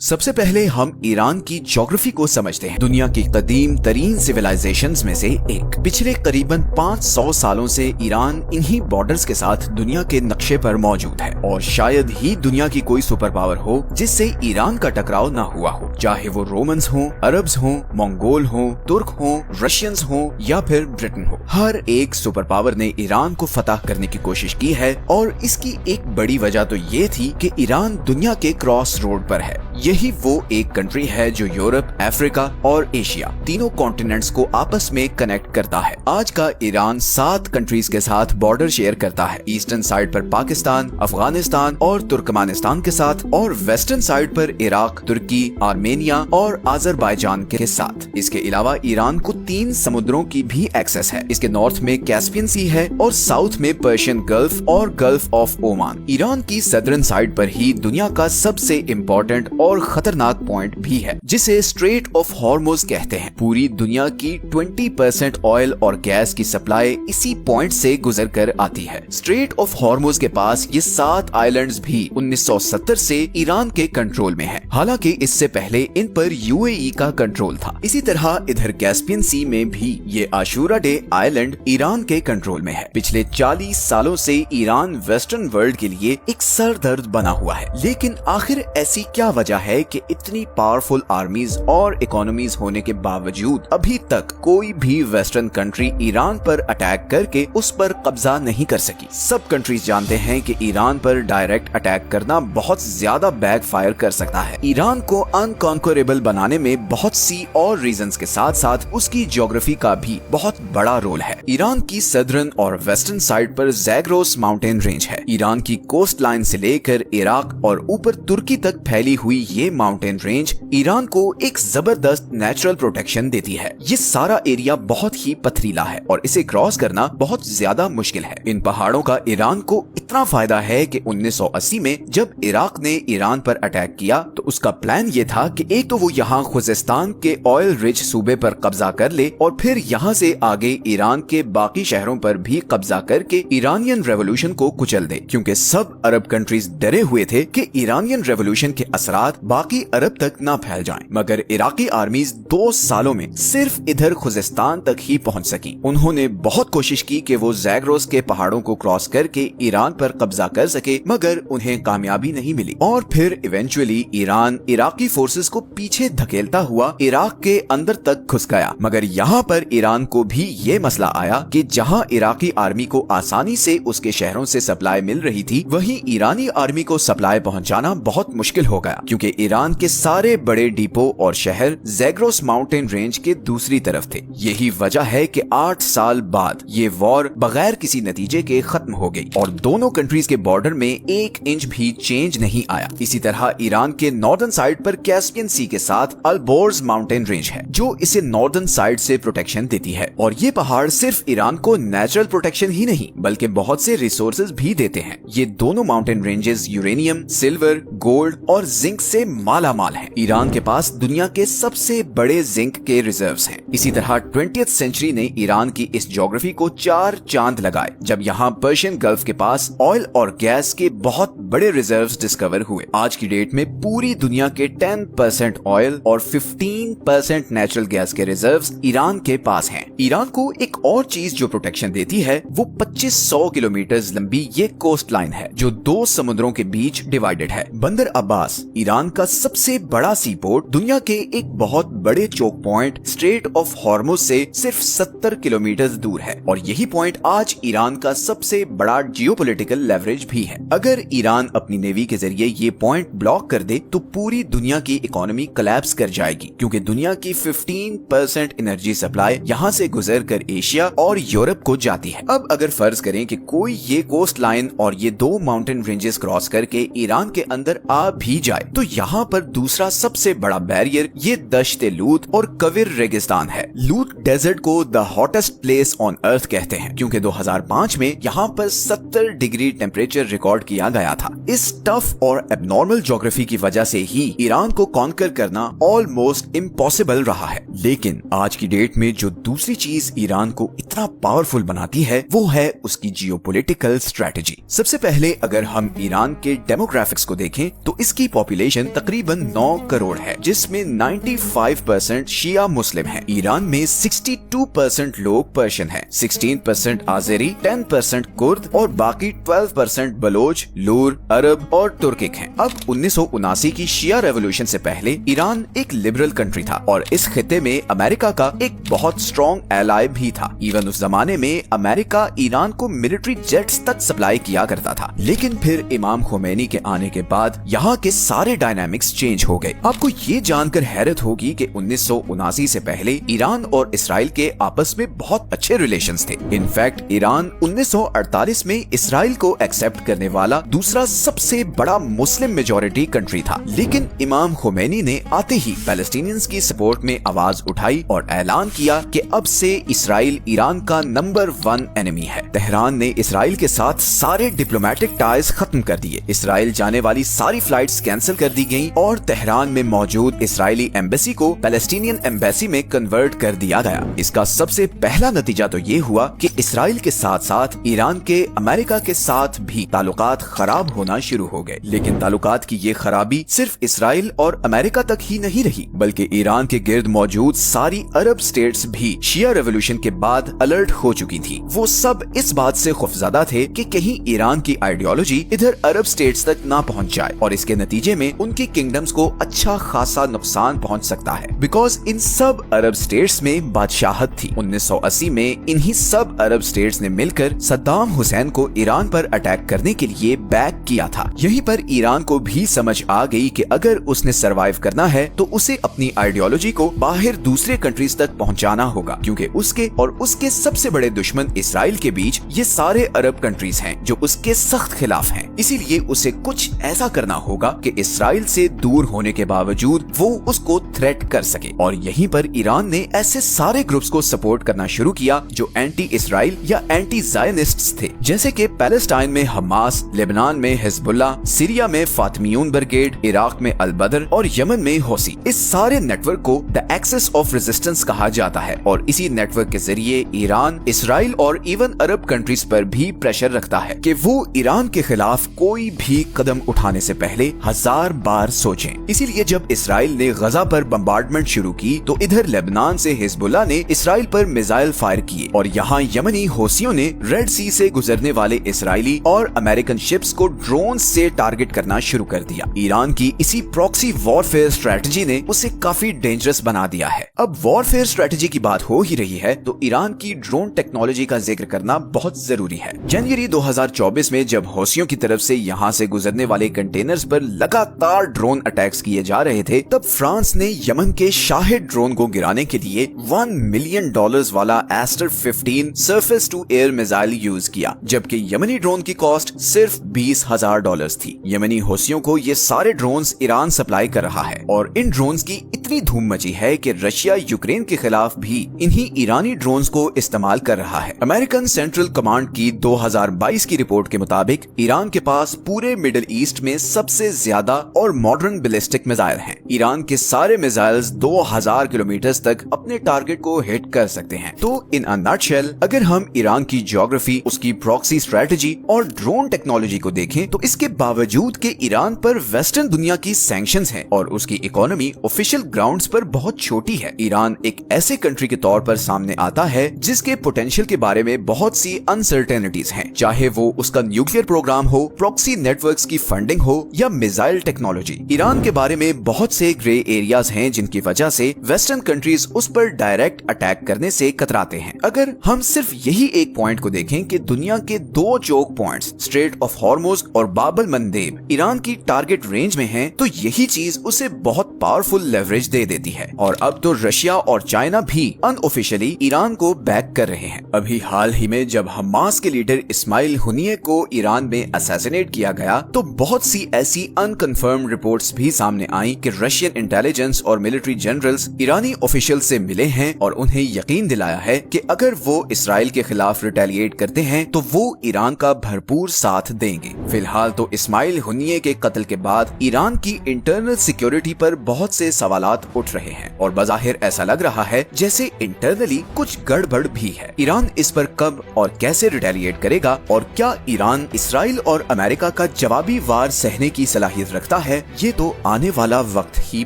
सबसे पहले हम ईरान की ज्योग्राफी को समझते हैं। दुनिया की कदीम तरीन सिविलाइजेशंस में से एक। पिछले करीबन 500 सालों से ईरान इन्हीं बॉर्डर्स के साथ दुनिया के नक्शे पर मौजूद है और शायद ही दुनिया की कोई सुपर पावर हो जिससे ईरान का टकराव ना हुआ हो, चाहे वो रोमन्स हों, अरब्स हों, मंगोल हों, तुर्क हों, रशियंस हों या फिर ब्रिटेन हो। हर एक सुपर पावर ने ईरान को फतह करने की कोशिश की है और इसकी एक बड़ी वजह तो ये थी कि ईरान दुनिया के क्रॉस रोड पर है। यही वो एक कंट्री है जो यूरोप, अफ्रीका और एशिया तीनों कॉन्टिनेंट्स को आपस में कनेक्ट करता है। आज का ईरान 7 कंट्रीज के साथ बॉर्डर शेयर करता है। ईस्टर्न साइड पर पाकिस्तान, अफगानिस्तान और तुर्कमानिस्तान के साथ और वेस्टर्न साइड पर इराक, तुर्की, आर्मेनिया और अजरबैजान के साथ। इसके अलावा ईरान को 3 समुद्रों की भी एक्सेस है। इसके नॉर्थ में कैस्पियन सी है और साउथ में पर्शियन गल्फ और गल्फ ऑफ ओमान। ईरान की सदर्न साइड पर ही दुनिया का सबसे इम्पोर्टेंट और खतरनाक पॉइंट भी है जिसे स्ट्रेट ऑफ हॉर्मुज कहते हैं। पूरी दुनिया की 20% ऑयल और गैस की सप्लाई इसी पॉइंट से गुजर कर आती है। स्ट्रेट ऑफ हॉर्मुज के पास ये 7 आइलैंड्स भी 1970 से ईरान के कंट्रोल में है। हालांकि इससे पहले इन पर यूएई का कंट्रोल था। इसी तरह इधर कैस्पियन सी में भी ये आशूरा डे आइलैंड ईरान के कंट्रोल में है। पिछले 40 सालों से ईरान वेस्टर्न वर्ल्ड के लिए एक सरदर्द बना हुआ है। लेकिन आखिर ऐसी क्या वजह है कि इतनी पावरफुल आर्मीज और इकोनॉमीज होने के बावजूद अभी तक कोई भी वेस्टर्न कंट्री ईरान पर अटैक करके उस पर कब्जा नहीं कर सकी। सब कंट्रीज जानते हैं कि ईरान पर डायरेक्ट अटैक करना बहुत ज्यादा बैकफायर कर सकता है। ईरान को अनकॉन्करेबल बनाने में बहुत सी और रीजंस के साथ साथ उसकी ज्योग्राफी का भी बहुत बड़ा रोल है। ईरान की सदर्न और वेस्टर्न साइड पर ज़ैग्रोस माउंटेन रेंज है। ईरान की कोस्ट लाइन से लेकर इराक और ऊपर तुर्की तक फैली हुई ये माउंटेन रेंज ईरान को एक जबरदस्त नेचुरल प्रोटेक्शन देती है। ये सारा एरिया बहुत ही पथरीला है और इसे क्रॉस करना बहुत ज्यादा मुश्किल है। इन पहाड़ों का ईरान को इतना फायदा है कि 1980 में जब इराक ने ईरान पर अटैक किया तो उसका प्लान ये था कि एक तो वो यहाँ खुजिस्तान के ऑयल रिच सूबे पर कब्जा कर ले और फिर यहाँ से आगे ईरान के बाकी शहरों पर भी कब्जा करके ईरानियन रेवोल्यूशन को कुचल दे, क्योंकि सब अरब कंट्रीज डरे हुए थे कि ईरानियन रेवोल्यूशन के असरात बाकी अरब तक ना फैल जाएं। मगर इराकी आर्मीज 2 सालों में सिर्फ इधर खुजिस्तान तक ही पहुंच सकी। उन्होंने बहुत कोशिश की कि वो ज़ैग्रोस के पहाड़ों को क्रॉस करके ईरान पर कब्जा कर सके, मगर उन्हें कामयाबी नहीं मिली और फिर इवेंचुअली ईरान इराकी फोर्सेस को पीछे धकेलता हुआ इराक के अंदर तक घुस गया। मगर यहाँ पर ईरान को भी ये मसला आया कि जहाँ इराकी आर्मी को आसानी से उसके शहरों से सप्लाई मिल रही थी, वहीं ईरानी आर्मी को सप्लाई पहुँचाना बहुत मुश्किल हो गया, क्योंकि ईरान के सारे बड़े डिपो और शहर ज़ैग्रोस माउंटेन रेंज के दूसरी तरफ थे। यही वजह है कि 8 साल बाद ये वॉर बगैर किसी नतीजे के खत्म हो गई और दोनों कंट्रीज के बॉर्डर में 1 इंच भी चेंज नहीं आया। इसी तरह ईरान के नॉर्दर्न साइड पर कैस्पियन सी के साथ अल्बोर्ज माउंटेन रेंज है जो इसे नॉर्दर्न साइड से प्रोटेक्शन देती है और ये पहाड़ सिर्फ ईरान को नेचुरल प्रोटेक्शन ही नहीं बल्कि बहुत से रिसोर्सेज भी देते हैं। ये दोनों mountain ranges uranium, silver, gold और जिंक से माला माल है। ईरान के पास दुनिया के सबसे बड़े जिंक के रिजर्व्स हैं। इसी तरह 20th सेंचुरी ने ईरान की इस ज्योग्राफी को 4 चांद लगाए जब यहाँ पर्शियन गल्फ के पास ऑयल और गैस के बहुत बड़े रिजर्व्स डिस्कवर हुए। आज की डेट में पूरी दुनिया के 10% ऑयल और 15% नेचुरल गैस के रिजर्व्स ईरान के पास हैं। ईरान को एक और चीज जो प्रोटेक्शन देती है वो 2500 किलोमीटर लंबी ये कोस्ट लाइन है जो 2 समुद्रों के बीच डिवाइडेड है। बंदर अब्बास ईरान का सबसे बड़ा सी पोर्ट दुनिया के एक बहुत बड़े choke point strait of Hormuz से सिर्फ 70 किलोमीटर दूर है और यही पॉइंट आज ईरान का सबसे बड़ा जियोपॉलिटिकल लेवरेज भी है। अगर ईरान अपनी नेवी के जरिए ये पॉइंट ब्लॉक कर दे तो पूरी दुनिया की इकोनॉमी कोलैप्स कर जाएगी, क्योंकि दुनिया की 15% एनर्जी सप्लाई यहाँ से गुजर कर एशिया और यूरोप को जाती है। अब अगर फर्ज करें कि कोई ये कोस्ट लाइन और ये 2 माउंटेन रेंजेस क्रॉस करके ईरान के अंदर आ भी जाए तो यहाँ पर दूसरा सबसे बड़ा बैरियर ये दश्त लूत और कविर रेगिस्तान है। लूत डेजर्ट को the hottest place on earth कहते हैं, क्योंकि 2005 में यहाँ पर 70 डिग्री टेम्परेचर रिकॉर्ड किया गया था। इस टफ और एबनॉर्मल ज्योग्राफी की वजह से ही ईरान को कॉन्कर करना ऑलमोस्ट इम्पॉसिबल रहा है। लेकिन आज की डेट में जो दूसरी चीज ईरान को इतना पावरफुल बनाती है वो है उसकी जियोपॉलिटिकल स्ट्रेटजी। सबसे पहले अगर हम ईरान के डेमोग्राफिक्स को देखें तो इसकी पॉपुलेशन तकरीबन 9 करोड़ है, जिसमें 95% शिया मुस्लिम है। ईरान में 62% लोग पर्शियन हैं, 16% आज़ेरी, 10% कुर्द और बाकी 12% बलोच, लूर, अरब और तुर्किक हैं। अब 1979 की शिया रेवोल्यूशन से पहले ईरान एक लिबरल कंट्री था और इस खिते में अमेरिका का एक बहुत स्ट्रॉन्ग एलाय भी था। इवन उस जमाने में अमेरिका ईरान को मिलिट्री जेट्स तक सप्लाई किया करता था। लेकिन फिर इमाम खोमेनी के आने के बाद यहाँ के सारे डायनामिक्स चेंज हो गए। आपको ये जानकर हैरत होगी कि 1979 से पहले ईरान और इसराइल के आपस में बहुत अच्छे रिलेशंस थे। इनफैक्ट ईरान 1948 में इसराइल को एक्सेप्ट करने वाला दूसरा सबसे बड़ा मुस्लिम मेजॉरिटी कंट्री था। लेकिन इमाम खोमेनी ने आते ही पैलेस्टीनियंस की सपोर्ट में आवाज उठाई और ऐलान किया कि अब से इसराइल ईरान का नंबर 1 एनिमी है। तेहरान ने इसराइल के साथ सारे डिप्लोमेटिक टाइज खत्म कर दिए। इसराइल जाने वाली सारी फ्लाइट्स कैंसिल कर दी गईं और तेहरान में मौजूद इसराइली एम्बेसी को पैलेस्टीनियन एम्बेसी में कन्वर्ट कर दिया गया। इसका सबसे पहला नतीजा तो ये हुआ कि इसराइल के साथ साथ ईरान के अमेरिका के साथ भी ताल्लुकात खराब होना शुरू हो गए। लेकिन ताल्लुकात की ये खराबी सिर्फ इसराइल और अमेरिका तक ही नहीं रही, बल्कि ईरान के गिर्द मौजूद सारी अरब स्टेट्स भी शिया रेवोल्यूशन के बाद अलर्ट हो चुकी थी। वो सब इस बात से खौफजदा थे कि कहीं ईरान की आइडियोलॉजी इधर अरब स्टेट्स तक ना पहुंच जाए और इसके नतीजे में उनकी किंगडम्स को अच्छा खासा नुकसान पहुंच सकता है। बिकॉज इन सब अरब स्टेट्स में बादशाहत थी। 1980 में इन्हीं सब अरब स्टेट्स ने मिलकर सद्दाम हुसैन को ईरान पर अटैक करने के लिए बैक किया था। यहीं पर ईरान को भी समझ आ गई कि अगर उसने सरवाइव करना है तो उसे अपनी आइडियोलॉजी को बाहर दूसरे कंट्रीज तक पहुंचाना होगा, क्योंकि उसके और उसके सबसे बड़े दुश्मन इसराइल के बीच ये सारे अरब कंट्रीज हैं जो उसके सख्त खिलाफ हैं। इसीलिए उसे कुछ ऐसा करना होगा कि इसराइल से दूर होने के बावजूद वो उसको थ्रेट कर सके। और यहीं पर ईरान ने ऐसे सारे ग्रुप्स को सपोर्ट करना शुरू किया जो एंटी इसराइल या एंटी ज़ायनिस्ट्स थे, जैसे कि पैलेस्टाइन में हमास, लेबनान में हिजबुल्लाह, सीरिया में फातिमियून ब्रिगेड, इराक में अल बदर और यमन में हौसी। इस सारे नेटवर्क को द एक्सिस ऑफ रेजिस्टेंस कहा जाता है और इसी नेटवर्क के जरिए ईरान इसराइल और इवन अरब कंट्रीज पर भी प्रेशर रखता है कि वो ईरान के खिलाफ कोई भी कदम उठाने से पहले 1000 बार सोचें। इसीलिए जब इसराइल ने गजा पर बम्बार्डमेंट शुरू की तो इधर लेबनान से हिजबुल्लाह ने इसराइल पर मिसाइल फायर किए और यहाँ यमनी हौसियों ने रेड सी से गुजरने वाले इसराइली और अमेरिकन शिप्स को ड्रोन से टारगेट करना शुरू कर दिया। ईरान की इसी प्रॉक्सी वॉरफेयर स्ट्रेटजी ने उसे काफी डेंजरस बना दिया है। अब वॉरफेयर स्ट्रेटजी की बात हो ही रही है तो ईरान की ड्रोन टेक्नोलॉजी का जिक्र करना बहुत जरूरी है। जनवरी 2024 में जब हौसियों की तरफ से यहाँ से गुजरने वाले कंटेनर्स पर लगातार ड्रोन अटैक्स किए जा रहे थे, तब फ्रांस ने यमन के शाहिद ड्रोन को गिराने के लिए $1 मिलियन वाला Aster 15 surface to air missile use किया, जबकि यमनी ड्रोन की कॉस्ट सिर्फ $20,000 थी। यमनी हौसियों को ये सारे ड्रोन्स ईरान सप्लाई कर रहा है और इन ड्रोन्स की इतनी धूम मची है कि रशिया यूक्रेन के खिलाफ भी इन्हीं ईरानी ड्रोन्स को इस्तेमाल कर रहा है। अमेरिकन सेंट्रल कमांड की 2022 की रिपोर्ट के मुताबिक ईरान के पास पूरे मिडिल ईस्ट में सबसे ज्यादा और मॉडर्न बैलिस्टिक मिसाइल हैं। ईरान के सारे मिसाइल्स 2000 किलोमीटर तक अपने टारगेट को हिट कर सकते हैं। तो इन अ नटशेल अगर हम ईरान की ज्योग्राफी, उसकी प्रॉक्सी स्ट्रेटजी और ड्रोन टेक्नोलॉजी को देखें तो इसके बावजूद कि ईरान पर वेस्टर्न दुनिया की सैंक्शंस हैं और उसकी इकोनॉमी ऑफिशियल ग्राउंड्स पर बहुत छोटी है, ईरान एक ऐसे कंट्री के तौर पर सामने आता है जिसके पोटेंशियल के बारे में बहुत सी अनसर्टेनिटीज हैं, चाहे वो उसका न्यूक्लियर प्रोग्राम हो, प्रॉक्सी नेटवर्क्स की फंडिंग हो या मिसाइल टेक्नोलॉजी। ईरान के बारे में बहुत से ग्रे एरियाज हैं जिनकी वजह से वेस्टर्न कंट्रीज उस पर डायरेक्ट अटैक करने से कतराते हैं। अगर हम सिर्फ यही एक पॉइंट को देखें कि दुनिया के 2 choke points strait of Hormuz और बाब अल मंदेब ईरान की टारगेट रेंज में हैं, तो यही चीज उसे बहुत पावरफुल लेवरेज दे देती है। और अब तो रशिया और चाइना भी अनऑफिशियली ईरान को बैक कर रहे हैं। अभी हाल ही में जब हमास के लीडर इस्माइल हुनिये को ईरान में असैसिनेट किया गया तो बहुत सी ऐसी अनकन्फर्म रिपोर्ट्स भी सामने आई कि रशियन इंटेलिजेंस और मिलिट्री जनरल्स ईरानी ऑफिशियल से मिले हैं और उन्हें यकीन दिलाया है कि अगर वो इसराइल के खिलाफ रिटेलिएट करते हैं तो वो ईरान का भरपूर साथ देंगे। फिलहाल तो इस्माइल हुनिये के कत्ल के बाद ईरान की इंटरनल सिक्योरिटी पर बहुत से सवाल सवालात उठ रहे हैं और बज़ाहिर ऐसा लग रहा है जैसे इंटरनली कुछ गड़बड़ भी है। ईरान इस पर कब और कैसे रिटेलिएट करेगा और क्या ईरान इसराइल और अमेरिका का जवाबी वार सहने की सलाहियत रखता है, ये तो आने वाला वक्त ही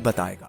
बताएगा।